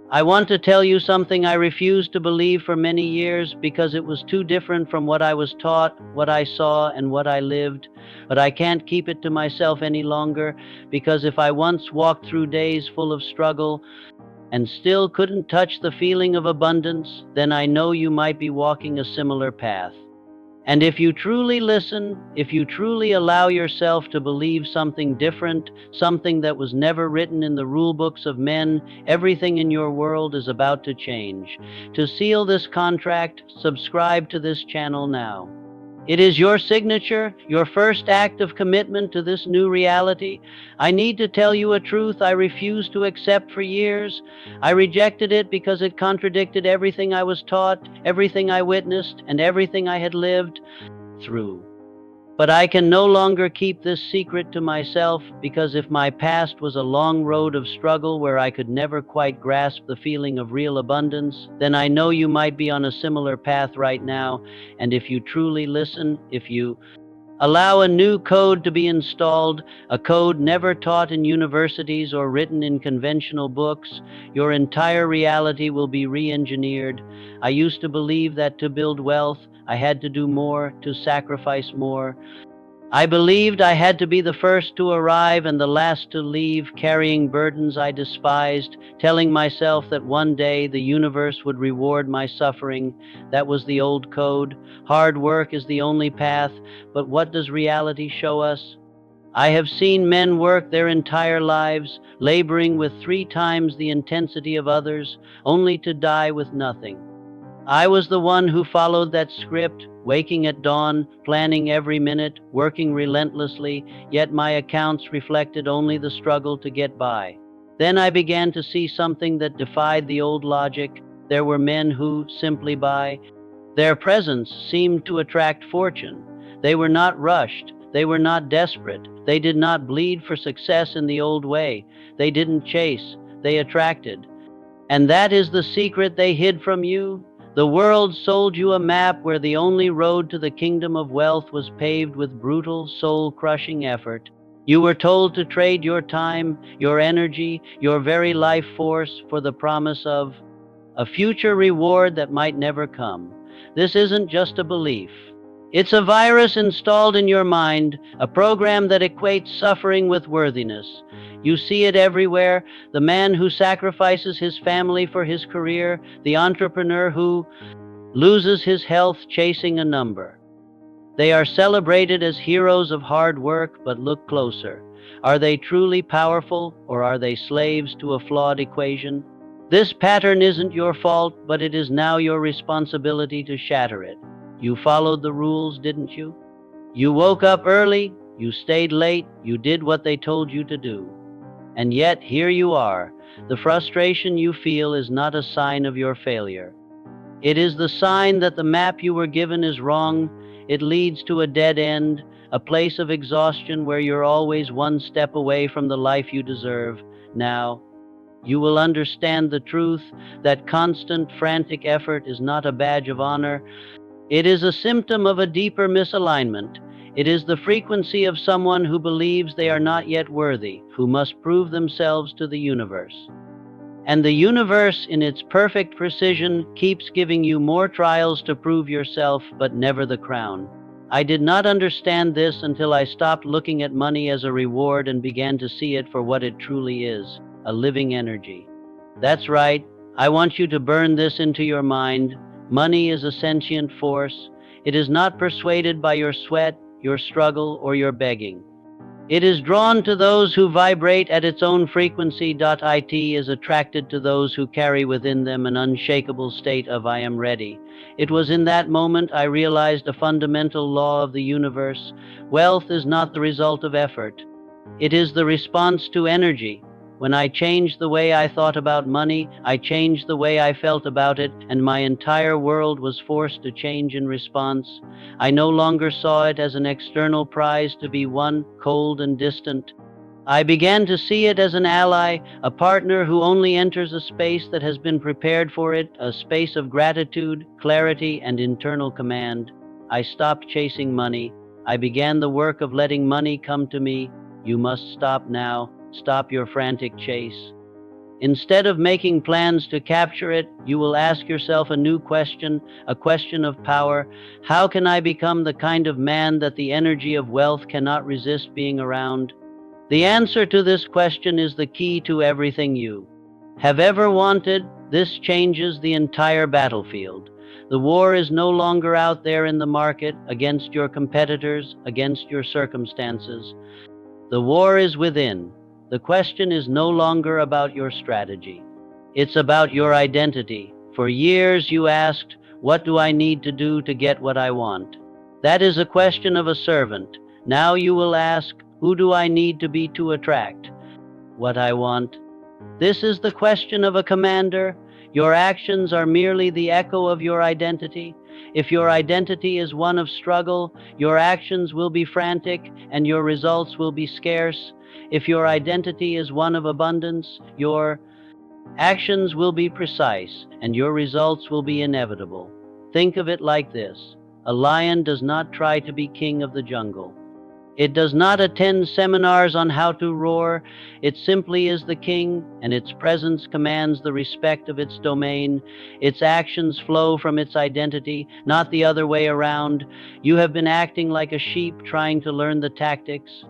I want to tell you something I refused to believe for many years because it was too different from what I was taught, what I saw, and what I lived. But I can't keep it to myself any longer because if I once walked through days full of struggle and still couldn't touch the feeling of abundance, then I know you might be walking a similar path. And if you truly listen, if you truly allow yourself to believe something different, something that was never written in the rule books of men, everything in your world is about to change. To seal this contract, subscribe to this channel now. It is your signature, your first act of commitment to this new reality. I need to tell you a truth I refused to accept for years. I rejected it because it contradicted everything I was taught, everything I witnessed, and everything I had lived through. But I can no longer keep this secret to myself because if my past was a long road of struggle where I could never quite grasp the feeling of real abundance, then I know you might be on a similar path right now. And if you truly listen, if you allow a new code to be installed, a code never taught in universities or written in conventional books, your entire reality will be re-engineered. I used to believe that to build wealth, I had to do more, to sacrifice more. I believed I had to be the first to arrive and the last to leave, carrying burdens I despised, telling myself that one day the universe would reward my suffering. That was the old code. Hard work is the only path, but what does reality show us? I have seen men work their entire lives, laboring with 3 times the intensity of others, only to die with nothing. I was the one who followed that script, waking at dawn, planning every minute, working relentlessly, yet my accounts reflected only the struggle to get by. Then I began to see something that defied the old logic. There were men who, simply by their presence, seemed to attract fortune. They were not rushed. They were not desperate. They did not bleed for success in the old way. They didn't chase. They attracted. And that is the secret they hid from you. The world sold you a map where the only road to the kingdom of wealth was paved with brutal, soul-crushing effort. You were told to trade your time, your energy, your very life force for the promise of a future reward that might never come. This isn't just a belief. It's a virus installed in your mind, a program that equates suffering with worthiness. You see it everywhere: the man who sacrifices his family for his career, the entrepreneur who loses his health chasing a number. They are celebrated as heroes of hard work, but look closer. Are they truly powerful, or are they slaves to a flawed equation? This pattern isn't your fault, but it is now your responsibility to shatter it. You followed the rules, didn't you? You woke up early, you stayed late, you did what they told you to do. And yet, here you are. The frustration you feel is not a sign of your failure. It is the sign that the map you were given is wrong. It leads to a dead end, a place of exhaustion where you're always one step away from the life you deserve. Now, you will understand the truth that constant, frantic effort is not a badge of honor. It is a symptom of a deeper misalignment. It is the frequency of someone who believes they are not yet worthy, who must prove themselves to the universe. And the universe, in its perfect precision, keeps giving you more trials to prove yourself, but never the crown. I did not understand this until I stopped looking at money as a reward and began to see it for what it truly is: a living energy. That's right. I want you to burn this into your mind. Money is a sentient force. It is not persuaded by your sweat, your struggle, or your begging. It is drawn to those who vibrate at its own frequency. It is attracted to those who carry within them an unshakable state of "I am ready." It was in that moment I realized a fundamental law of the universe. Wealth is not the result of effort. It is the response to energy. When I changed the way I thought about money, I changed the way I felt about it, and my entire world was forced to change in response. I no longer saw it as an external prize to be won, cold and distant. I began to see it as an ally, a partner who only enters a space that has been prepared for it, a space of gratitude, clarity, and internal command. I stopped chasing money. I began the work of letting money come to me. You must stop now. Stop your frantic chase. Instead of making plans to capture it, you will ask yourself a new question, a question of power. How can I become the kind of man that the energy of wealth cannot resist being around? The answer to this question is the key to everything you have ever wanted. This changes the entire battlefield. The war is no longer out there in the market against your competitors, against your circumstances. The war is within. The question is no longer about your strategy. It's about your identity. For years you asked, what do I need to do to get what I want? That is a question of a servant. Now you will ask, who do I need to be to attract what I want? This is the question of a commander. Your actions are merely the echo of your identity. If your identity is one of struggle, your actions will be frantic and your results will be scarce. If your identity is one of abundance, your actions will be precise and your results will be inevitable. Think of it like this: a lion does not try to be king of the jungle. It does not attend seminars on how to roar. It simply is the king, and its presence commands the respect of its domain. Its actions flow from its identity, not the other way around. You have been acting like a sheep trying to learn the tactics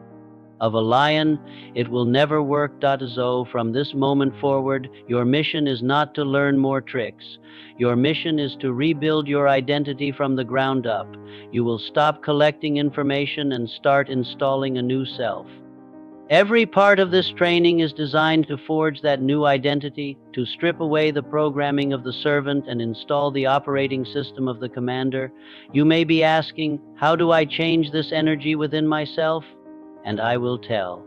of a lion. It will never work. So from this moment forward, your mission is not to learn more tricks. Your mission is to rebuild your identity from the ground up. You will stop collecting information and start installing a new self. Every part of this training is designed to forge that new identity, to strip away the programming of the servant and install the operating system of the commander. You may be asking, how do I change this energy within myself? And I will tell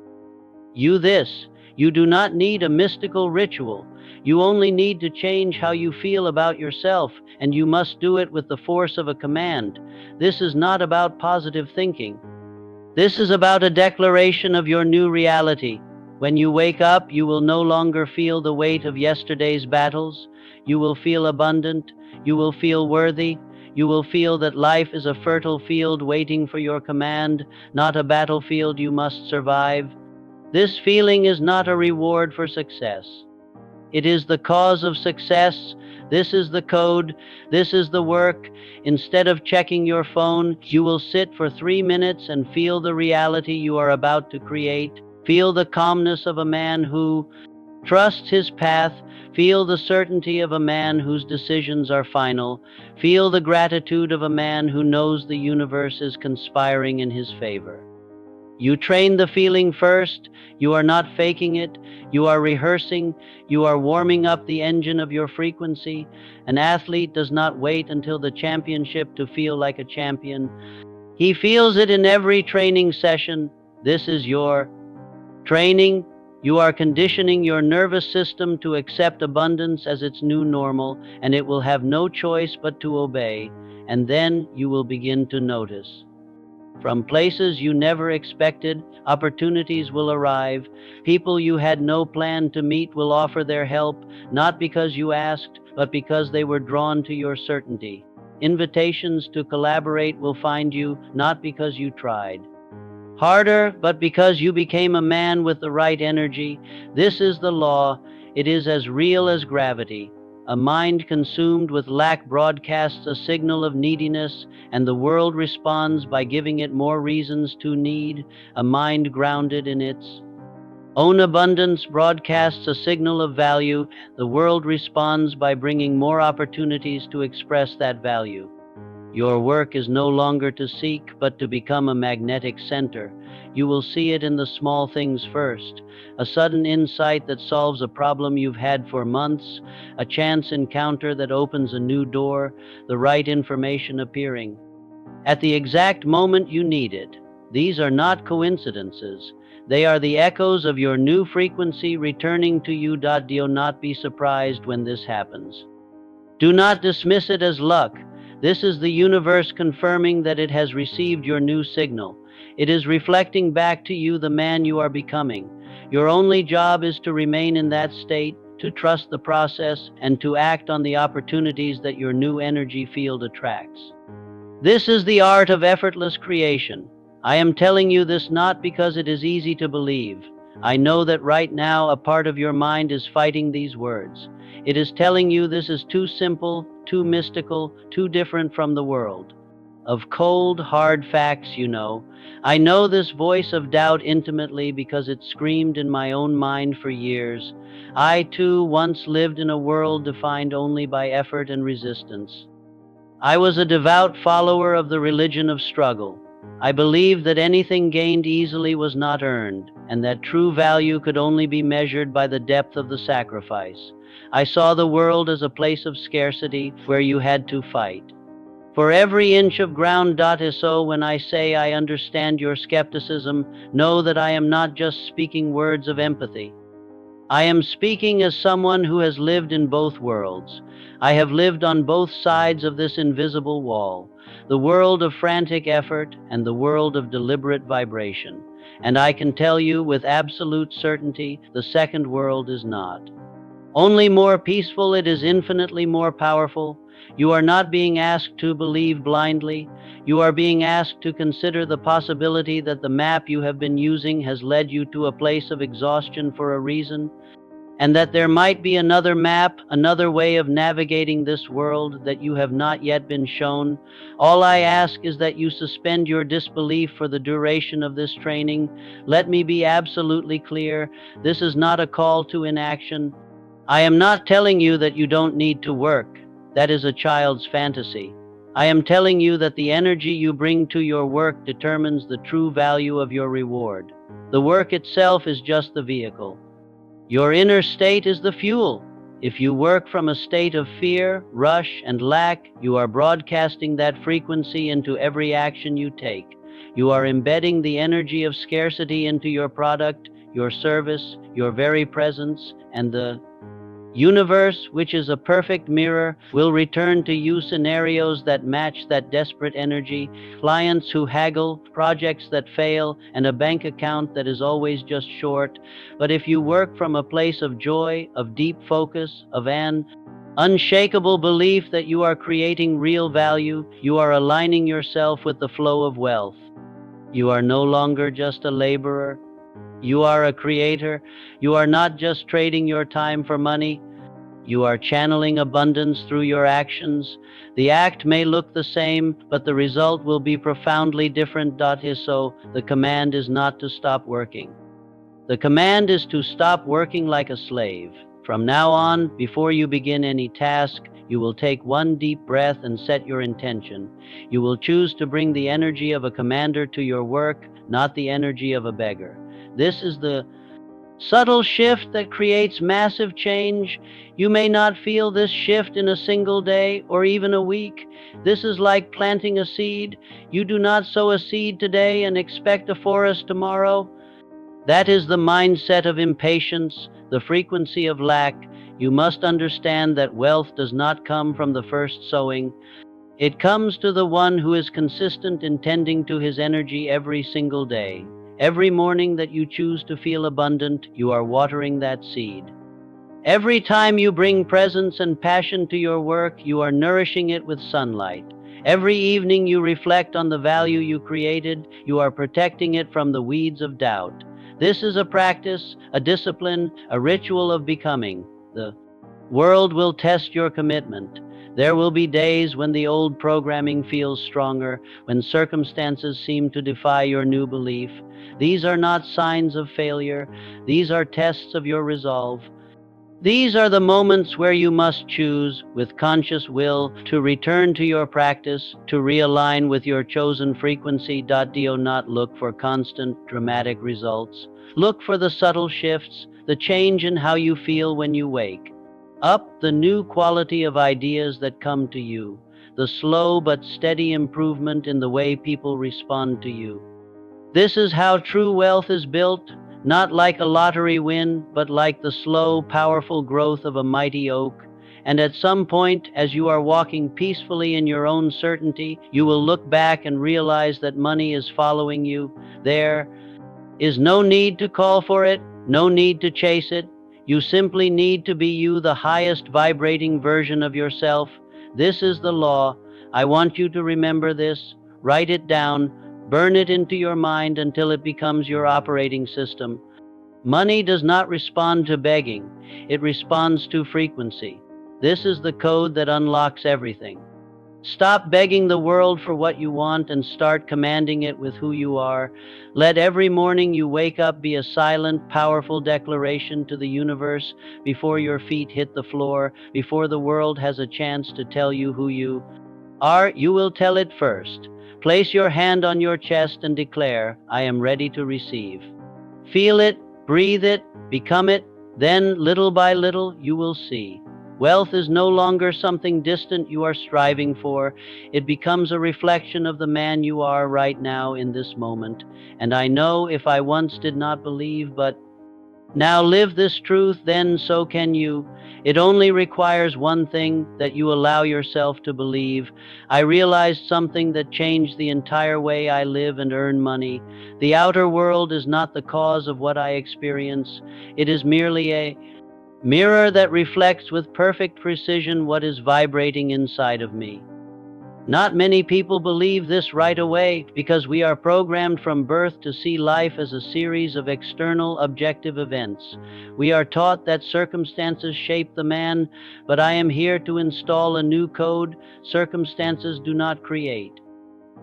you this: you do not need a mystical ritual. You only need to change how you feel about yourself, and you must do it with the force of a command. This is not about positive thinking. This is about a declaration of your new reality. When you wake up, you will no longer feel the weight of yesterday's battles. You will feel abundant. You will feel worthy. You will feel that life is a fertile field waiting for your command, not a battlefield you must survive. This feeling is not a reward for success. It is the cause of success. This is the code. This is the work. Instead of checking your phone, you will sit for 3 minutes and feel the reality you are about to create. Feel the calmness of a man who trusts his path. Feel the certainty of a man whose decisions are final. Feel the gratitude of a man who knows the universe is conspiring in his favor. You train the feeling first. You are not faking it. You are rehearsing. You are warming up the engine of your frequency. An athlete does not wait until the championship to feel like a champion. He feels it in every training session. This is your training. You are conditioning your nervous system to accept abundance as its new normal, and it will have no choice but to obey. And then you will begin to notice. From places you never expected, opportunities will arrive. People you had no plan to meet will offer their help, not because you asked, but because they were drawn to your certainty. Invitations to collaborate will find you, not because you tried harder, but because you became a man with the right energy. This is the law. It is as real as gravity. A mind consumed with lack broadcasts a signal of neediness, and the world responds by giving it more reasons to need. A mind grounded in its own abundance broadcasts a signal of value. The world responds by bringing more opportunities to express that value. Your work is no longer to seek, but to become a magnetic center. You will see it in the small things first. A sudden insight that solves a problem you've had for months, a chance encounter that opens a new door, the right information appearing at the exact moment you need it. These are not coincidences. They are the echoes of your new frequency returning to you. Do not be surprised when this happens. Do not dismiss it as luck. This is the universe confirming that it has received your new signal. It is reflecting back to you the man you are becoming. Your only job is to remain in that state, to trust the process, and to act on the opportunities that your new energy field attracts. This is the art of effortless creation. I am telling you this not because it is easy to believe, I know that right now a part of your mind is fighting these words. It is telling you this is too simple, too mystical, too different from the world of cold, hard facts, you know. I know this voice of doubt intimately because it screamed in my own mind for years. I, too, once lived in a world defined only by effort and resistance. I was a devout follower of the religion of struggle. I believed that anything gained easily was not earned, and that true value could only be measured by the depth of the sacrifice. I saw the world as a place of scarcity where you had to fight. For every inch of ground. So when I say I understand your skepticism, know that I am not just speaking words of empathy. I am speaking as someone who has lived in both worlds. I have lived on both sides of this invisible wall, the world of frantic effort and the world of deliberate vibration. And I can tell you with absolute certainty, the second world is not only more peaceful, it is infinitely more powerful. You are not being asked to believe blindly. You are being asked to consider the possibility that the map you have been using has led you to a place of exhaustion for a reason, and that there might be another map, another way of navigating this world that you have not yet been shown. All I ask is that you suspend your disbelief for the duration of this training. Let me be absolutely clear. This is not a call to inaction. I am not telling you that you don't need to work. That is a child's fantasy. I am telling you that the energy you bring to your work determines the true value of your reward. The work itself is just the vehicle. Your inner state is the fuel. If you work from a state of fear, rush, and lack, you are broadcasting that frequency into every action you take. You are embedding the energy of scarcity into your product, your service, your very presence, and the universe, which is a perfect mirror, will return to you scenarios that match that desperate energy, clients who haggle, projects that fail, and a bank account that is always just short. But if you work from a place of joy, of deep focus, of an unshakable belief that you are creating real value, you are aligning yourself with the flow of wealth. You are no longer just a laborer. You are a creator. You are not just trading your time for money. You are channeling abundance through your actions. The act may look the same, but the result will be profoundly different. So the command is not to stop working. The command is to stop working like a slave. From now on, before you begin any task, you will take one deep breath and set your intention. You will choose to bring the energy of a commander to your work, not the energy of a beggar. This is the subtle shift that creates massive change. You may not feel this shift in a single day or even a week. This is like planting a seed. You do not sow a seed today and expect a forest tomorrow. That is the mindset of impatience, the frequency of lack. You must understand that wealth does not come from the first sowing. It comes to the one who is consistent in tending to his energy every single day. Every morning that you choose to feel abundant, you are watering that seed. Every time you bring presence and passion to your work, you are nourishing it with sunlight. Every evening you reflect on the value you created, you are protecting it from the weeds of doubt. This is a practice, a discipline, a ritual of becoming. The world will test your commitment. There will be days when the old programming feels stronger, when circumstances seem to defy your new belief. These are not signs of failure. These are tests of your resolve. These are the moments where you must choose, with conscious will, to return to your practice, to realign with your chosen frequency. Do not look for constant, dramatic results. Look for the subtle shifts, the change in how you feel when you wake up, the new quality of ideas that come to you, the slow but steady improvement in the way people respond to you. This is how true wealth is built, not like a lottery win, but like the slow, powerful growth of a mighty oak. And at some point, as you are walking peacefully in your own certainty, you will look back and realize that money is following you. There is no need to call for it, no need to chase it. You simply need to be you, the highest vibrating version of yourself. This is the law. I want you to remember this. Write it down. Burn it into your mind until it becomes your operating system. Money does not respond to begging, it responds to frequency. This is the code that unlocks everything. Stop begging the world for what you want and start commanding it with who you are. Let every morning you wake up be a silent, powerful declaration to the universe before your feet hit the floor, before the world has a chance to tell you who you are. You will tell it first. Place your hand on your chest and declare, I am ready to receive. Feel it, breathe it, become it, then little by little you will see. Wealth is no longer something distant you are striving for. It becomes a reflection of the man you are right now in this moment. And I know if I once did not believe, but now live this truth, then so can you. It only requires one thing, that you allow yourself to believe. I realized something that changed the entire way I live and earn money. The outer world is not the cause of what I experience. It is merely a mirror that reflects with perfect precision what is vibrating inside of me. Not many people believe this right away because we are programmed from birth to see life as a series of external objective events. We are taught that circumstances shape the man, but I am here to install a new code. Circumstances do not create.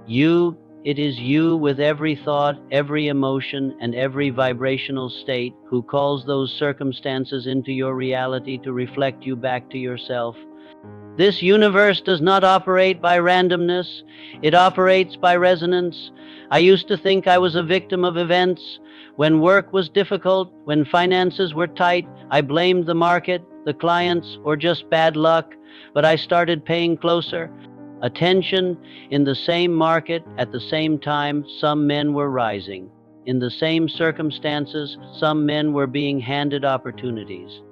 You, it is you with every thought, every emotion, and every vibrational state who calls those circumstances into your reality to reflect you back to yourself. This universe does not operate by randomness, it operates by resonance. I used to think I was a victim of events. When work was difficult, when finances were tight, I blamed the market, the clients, or just bad luck. But I started paying closer attention. In the same market, at the same time, some men were rising. In the same circumstances, some men were being handed opportunities.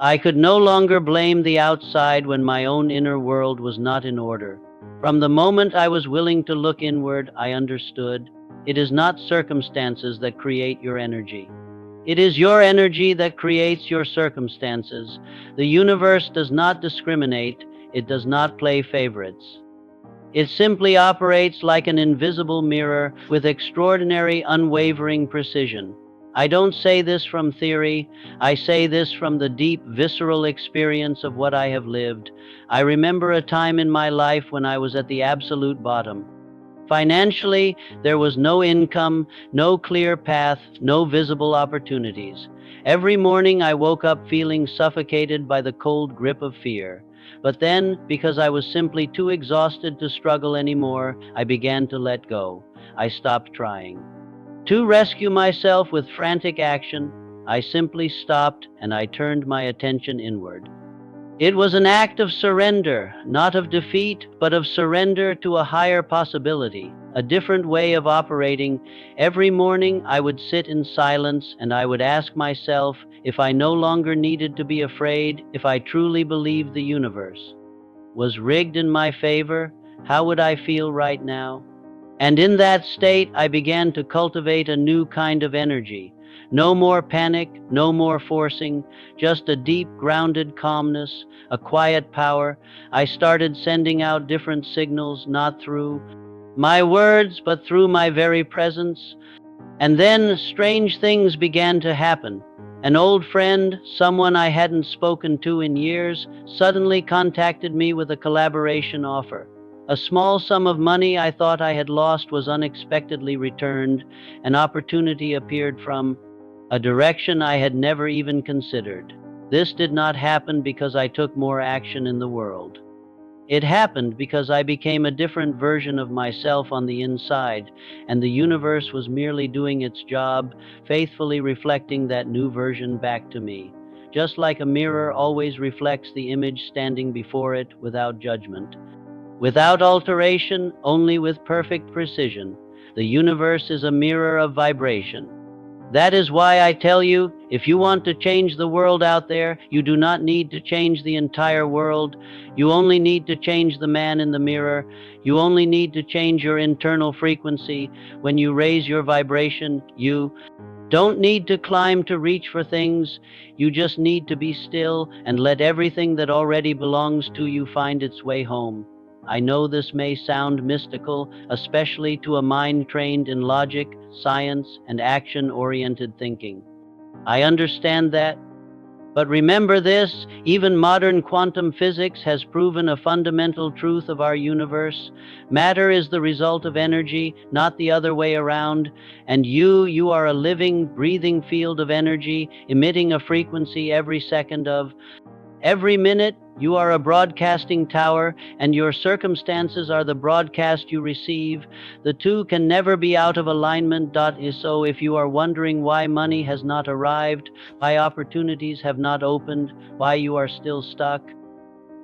I could no longer blame the outside when my own inner world was not in order. From the moment I was willing to look inward, I understood it is not circumstances that create your energy. It is your energy that creates your circumstances. The universe does not discriminate, it does not play favorites. It simply operates like an invisible mirror with extraordinary, unwavering precision. I don't say this from theory, I say this from the deep, visceral experience of what I have lived. I remember a time in my life when I was at the absolute bottom. Financially, there was no income, no clear path, no visible opportunities. Every morning I woke up feeling suffocated by the cold grip of fear. But then, because I was simply too exhausted to struggle anymore, I began to let go. I stopped trying. To rescue myself with frantic action, I simply stopped and I turned my attention inward. It was an act of surrender, not of defeat, but of surrender to a higher possibility, a different way of operating. Every morning I would sit in silence and I would ask myself if I no longer needed to be afraid, if I truly believed the universe was rigged in my favor, how would I feel right now? And in that state, I began to cultivate a new kind of energy. No more panic, no more forcing, just a deep, grounded calmness, a quiet power. I started sending out different signals, not through my words, but through my very presence. And then strange things began to happen. An old friend, someone I hadn't spoken to in years, suddenly contacted me with a collaboration offer. A small sum of money I thought I had lost was unexpectedly returned. An opportunity appeared from a direction I had never even considered. This did not happen because I took more action in the world. It happened because I became a different version of myself on the inside, and the universe was merely doing its job, faithfully reflecting that new version back to me. Just like a mirror always reflects the image standing before it without judgment. Without alteration, only with perfect precision. The universe is a mirror of vibration. That is why I tell you, if you want to change the world out there, you do not need to change the entire world. You only need to change the man in the mirror. You only need to change your internal frequency. When you raise your vibration, you don't need to climb to reach for things. You just need to be still and let everything that already belongs to you find its way home. I know this may sound mystical, especially to a mind trained in logic, science, and action-oriented thinking. I understand that. But remember this, even modern quantum physics has proven a fundamental truth of our universe. Matter is the result of energy, not the other way around. And you are a living, breathing field of energy, emitting a frequency every second of. Every minute, you are a broadcasting tower, and your circumstances are the broadcast you receive. The two can never be out of alignment. So, if you are wondering why money has not arrived, why opportunities have not opened, why you are still stuck,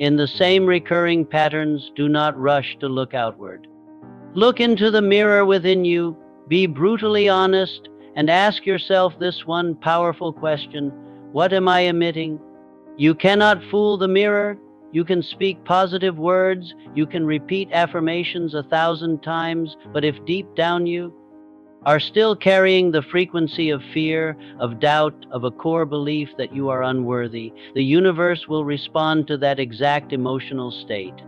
in the same recurring patterns, do not rush to look outward. Look into the mirror within you, be brutally honest, and ask yourself this one powerful question: what am I emitting? You cannot fool the mirror. You can speak positive words. You can repeat affirmations 1,000 times. But if deep down you are still carrying the frequency of fear, of doubt, of a core belief that you are unworthy, the universe will respond to that exact emotional state.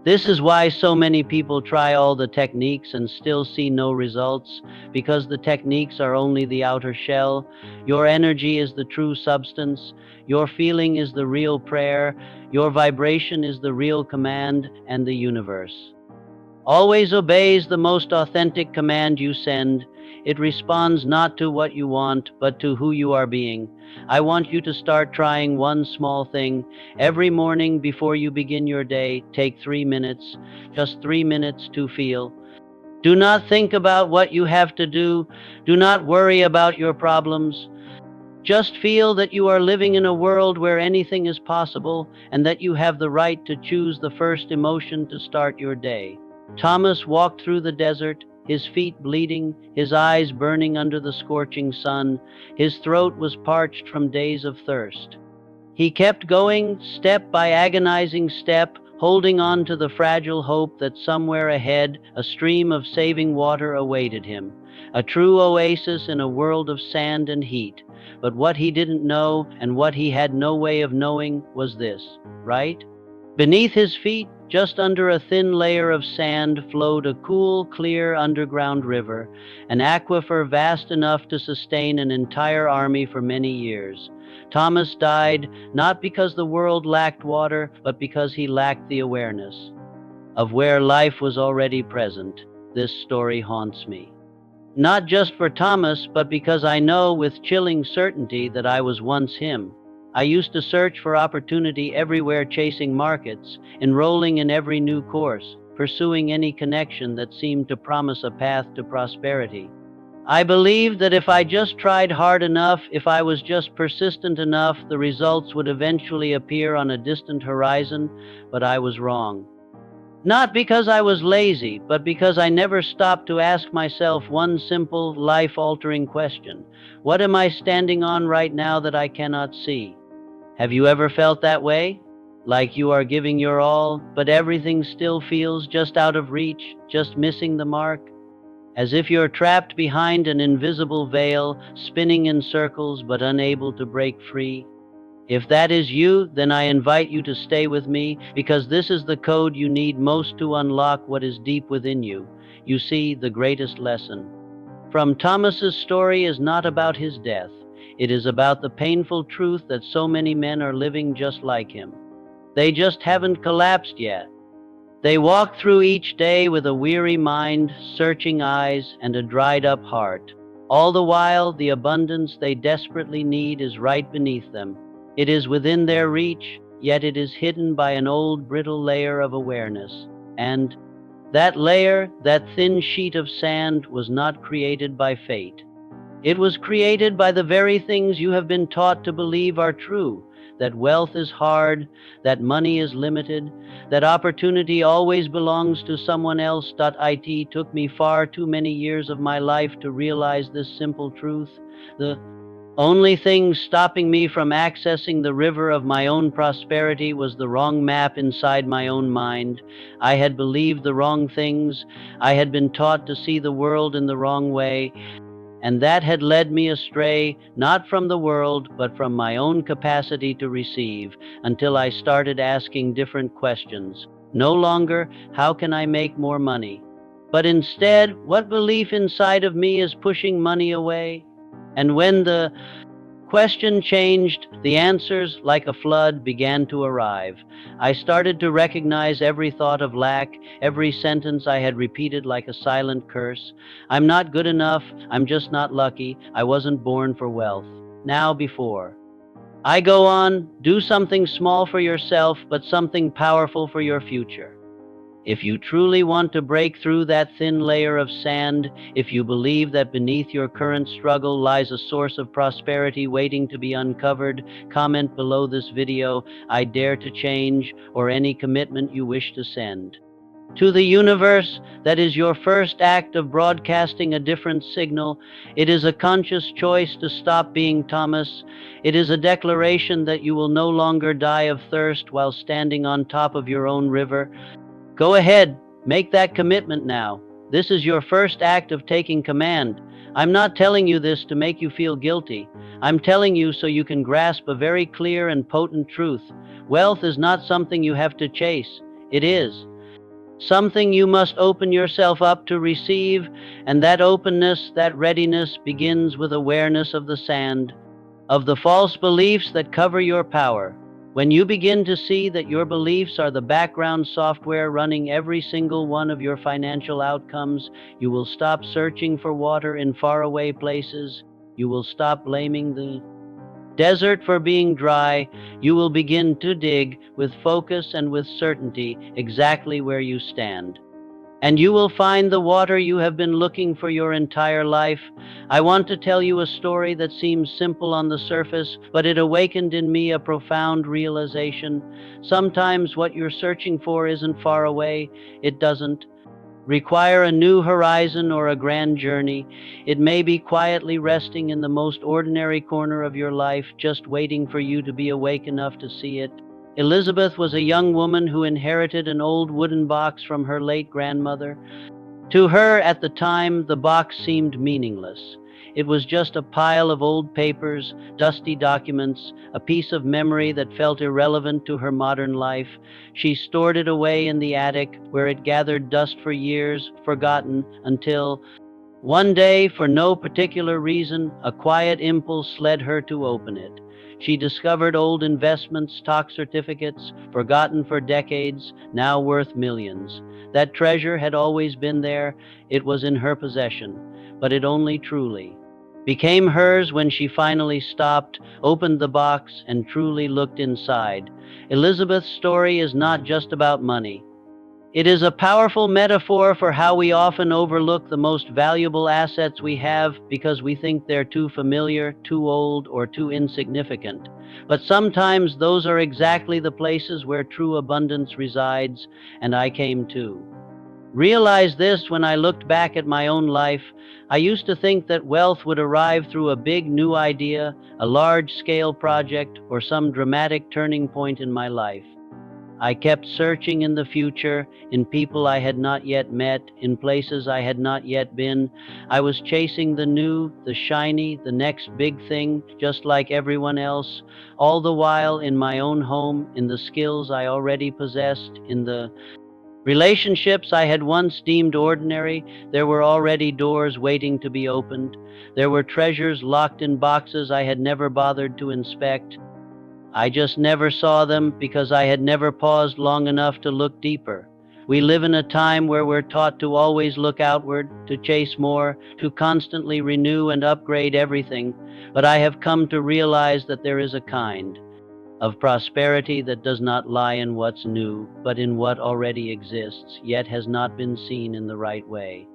This is why so many people try all the techniques and still see no results, because the techniques are only the outer shell. Your energy is the true substance. Your feeling is the real prayer. Your vibration is the real command, and the universe always obeys the most authentic command you send. It responds not to what you want, but to who you are being. I want you to start trying one small thing. Every morning before you begin your day, take 3 minutes, just 3 minutes to feel. Do not think about what you have to do. Do not worry about your problems. Just feel that you are living in a world where anything is possible and that you have the right to choose the first emotion to start your day. Thomas walked through the desert, his feet bleeding, his eyes burning under the scorching sun. His throat was parched from days of thirst. He kept going, step by agonizing step, holding on to the fragile hope that somewhere ahead a stream of saving water awaited him, a true oasis in a world of sand and heat. But what he didn't know, and what he had no way of knowing, was this, right? Beneath his feet, just under a thin layer of sand, flowed a cool, clear underground river, an aquifer vast enough to sustain an entire army for many years. Thomas died not because the world lacked water, but because he lacked the awareness of where life was already present. This story haunts me. Not just for Thomas, but because I know with chilling certainty that I was once him. I used to search for opportunity everywhere, chasing markets, enrolling in every new course, pursuing any connection that seemed to promise a path to prosperity. I believed that if I just tried hard enough, if I was just persistent enough, the results would eventually appear on a distant horizon, but I was wrong. Not because I was lazy, but because I never stopped to ask myself one simple, life-altering question. What am I standing on right now that I cannot see? Have you ever felt that way? Like you are giving your all, but everything still feels just out of reach, just missing the mark? As if you're trapped behind an invisible veil, spinning in circles but unable to break free? If that is you, then I invite you to stay with me, because this is the code you need most to unlock what is deep within you. You see, the greatest lesson from Thomas's story is not about his death. It is about the painful truth that so many men are living just like him. They just haven't collapsed yet. They walk through each day with a weary mind, searching eyes, and a dried up heart. All the while, the abundance they desperately need is right beneath them. It is within their reach, yet it is hidden by an old, brittle layer of awareness. And that layer, that thin sheet of sand, was not created by fate. It was created by the very things you have been taught to believe are true: that wealth is hard, that money is limited, that opportunity always belongs to someone else. It took me far too many years of my life to realize this simple truth. The only thing stopping me from accessing the river of my own prosperity was the wrong map inside my own mind. I had believed the wrong things. I had been taught to see the world in the wrong way. And that had led me astray, not from the world, but from my own capacity to receive, until I started asking different questions. No longer, how can I make more money? But instead, what belief inside of me is pushing money away? And when the Question changed, the answers, like a flood, began to arrive. I started to recognize every thought of lack, every sentence I had repeated like a silent curse. I'm not good enough, I'm just not lucky, I wasn't born for wealth. Now before. I go on, do something small for yourself, but something powerful for your future. If you truly want to break through that thin layer of sand, if you believe that beneath your current struggle lies a source of prosperity waiting to be uncovered, comment below this video, I dare to change, or any commitment you wish to send. To the universe, that is your first act of broadcasting a different signal. It is a conscious choice to stop being Thomas. It is a declaration that you will no longer die of thirst while standing on top of your own river. Go ahead, make that commitment now. This is your first act of taking command. I'm not telling you this to make you feel guilty. I'm telling you so you can grasp a very clear and potent truth. Wealth is not something you have to chase. It is something you must open yourself up to receive, and that openness, that readiness begins with awareness of the sand, of the false beliefs that cover your power. When you begin to see that your beliefs are the background software running every single one of your financial outcomes, you will stop searching for water in faraway places. You will stop blaming the desert for being dry. You will begin to dig with focus and with certainty exactly where you stand. And you will find the water you have been looking for your entire life. I want to tell you a story that seems simple on the surface, but it awakened in me a profound realization. Sometimes what you're searching for isn't far away. It doesn't require a new horizon or a grand journey. It may be quietly resting in the most ordinary corner of your life, just waiting for you to be awake enough to see it. Elizabeth was a young woman who inherited an old wooden box from her late grandmother. To her, at the time, the box seemed meaningless. It was just a pile of old papers, dusty documents, a piece of memory that felt irrelevant to her modern life. She stored it away in the attic, where it gathered dust for years, forgotten, until one day, for no particular reason, a quiet impulse led her to open it. She discovered old investment stock certificates, forgotten for decades, now worth millions. That treasure had always been there. It was in her possession, but it only truly became hers when she finally stopped, opened the box, and truly looked inside. Elizabeth's story is not just about money. It is a powerful metaphor for how we often overlook the most valuable assets we have because we think they're too familiar, too old, or too insignificant. But sometimes those are exactly the places where true abundance resides, and I came to realize this when I looked back at my own life. I used to think that wealth would arrive through a big new idea, a large-scale project, or some dramatic turning point in my life. I kept searching in the future, in people I had not yet met, in places I had not yet been. I was chasing the new, the shiny, the next big thing, just like everyone else, all the while in my own home, in the skills I already possessed, in the relationships I had once deemed ordinary. There were already doors waiting to be opened. There were treasures locked in boxes I had never bothered to inspect. I just never saw them because I had never paused long enough to look deeper. We live in a time where we're taught to always look outward, to chase more, to constantly renew and upgrade everything, but I have come to realize that there is a kind of prosperity that does not lie in what's new, but in what already exists, yet has not been seen in the right way.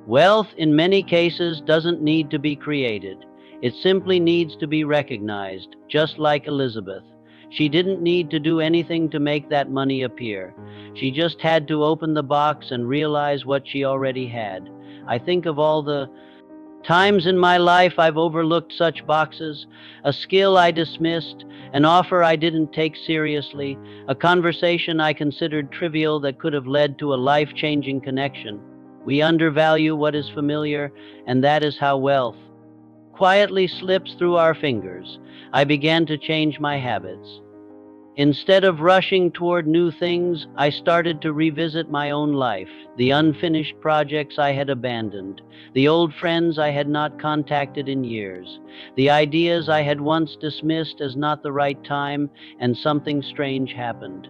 Wealth, in many cases, doesn't need to be created. It simply needs to be recognized, just like Elizabeth. She didn't need to do anything to make that money appear. She just had to open the box and realize what she already had. I think of all the times in my life I've overlooked such boxes, a skill I dismissed, an offer I didn't take seriously, a conversation I considered trivial that could have led to a life-changing connection. We undervalue what is familiar, and that is how wealth quietly slips through our fingers. I began to change my habits. Instead of rushing toward new things, I started to revisit my own life, the unfinished projects I had abandoned, the old friends I had not contacted in years, the ideas I had once dismissed as not the right time, and something strange happened.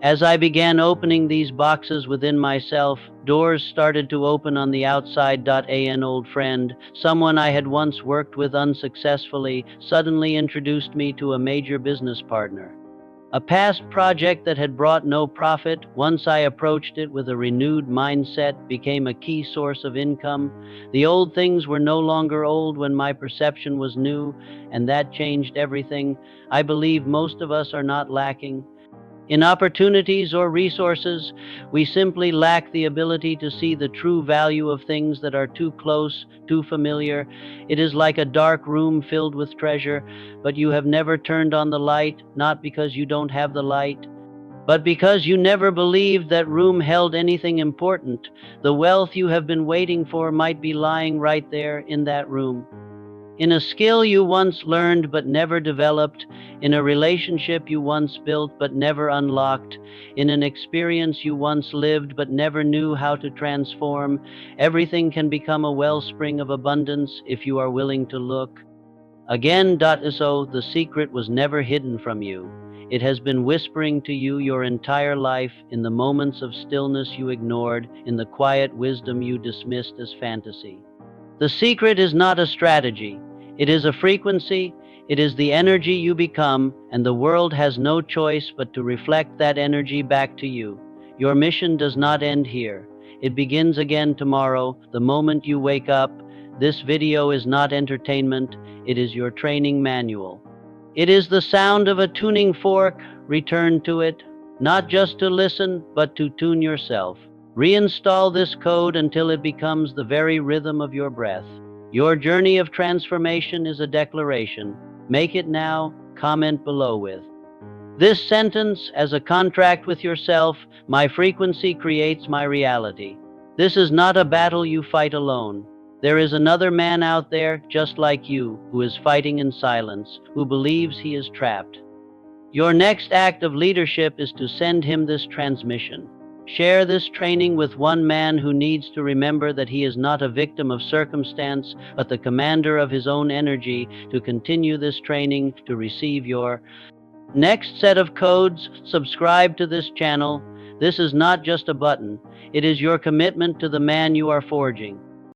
As I began opening these boxes within myself, doors started to open on the outside. An old friend, someone I had once worked with unsuccessfully, suddenly introduced me to a major business partner. A past project that had brought no profit, once I approached it with a renewed mindset, became a key source of income. The old things were no longer old when my perception was new, and that changed everything. I believe most of us are not lacking in opportunities or resources. We simply lack the ability to see the true value of things that are too close, too familiar. It is like a dark room filled with treasure, but you have never turned on the light, not because you don't have the light, but because you never believed that room held anything important. The wealth you have been waiting for might be lying right there in that room. In a skill you once learned but never developed, in a relationship you once built but never unlocked, in an experience you once lived but never knew how to transform, everything can become a wellspring of abundance if you are willing to look. Again, so the secret was never hidden from you. It has been whispering to you your entire life, in the moments of stillness you ignored, in the quiet wisdom you dismissed as fantasy. The secret is not a strategy. It is a frequency. It is the energy you become, and the world has no choice but to reflect that energy back to you. Your mission does not end here. It begins again tomorrow, the moment you wake up. This video is not entertainment. It is your training manual. It is the sound of a tuning fork. Return to it, not just to listen, but to tune yourself. Reinstall this code until it becomes the very rhythm of your breath. Your journey of transformation is a declaration. Make it now. Comment below with this sentence as a contract with yourself: my frequency creates my reality. This is not a battle you fight alone. There is another man out there just like you who is fighting in silence, who believes he is trapped. Your next act of leadership is to send him this transmission. Share this training with one man who needs to remember that he is not a victim of circumstance, but the commander of his own energy. To continue this training, to receive your next set of codes, subscribe to this channel. This is not just a button. It is your commitment to the man you are forging.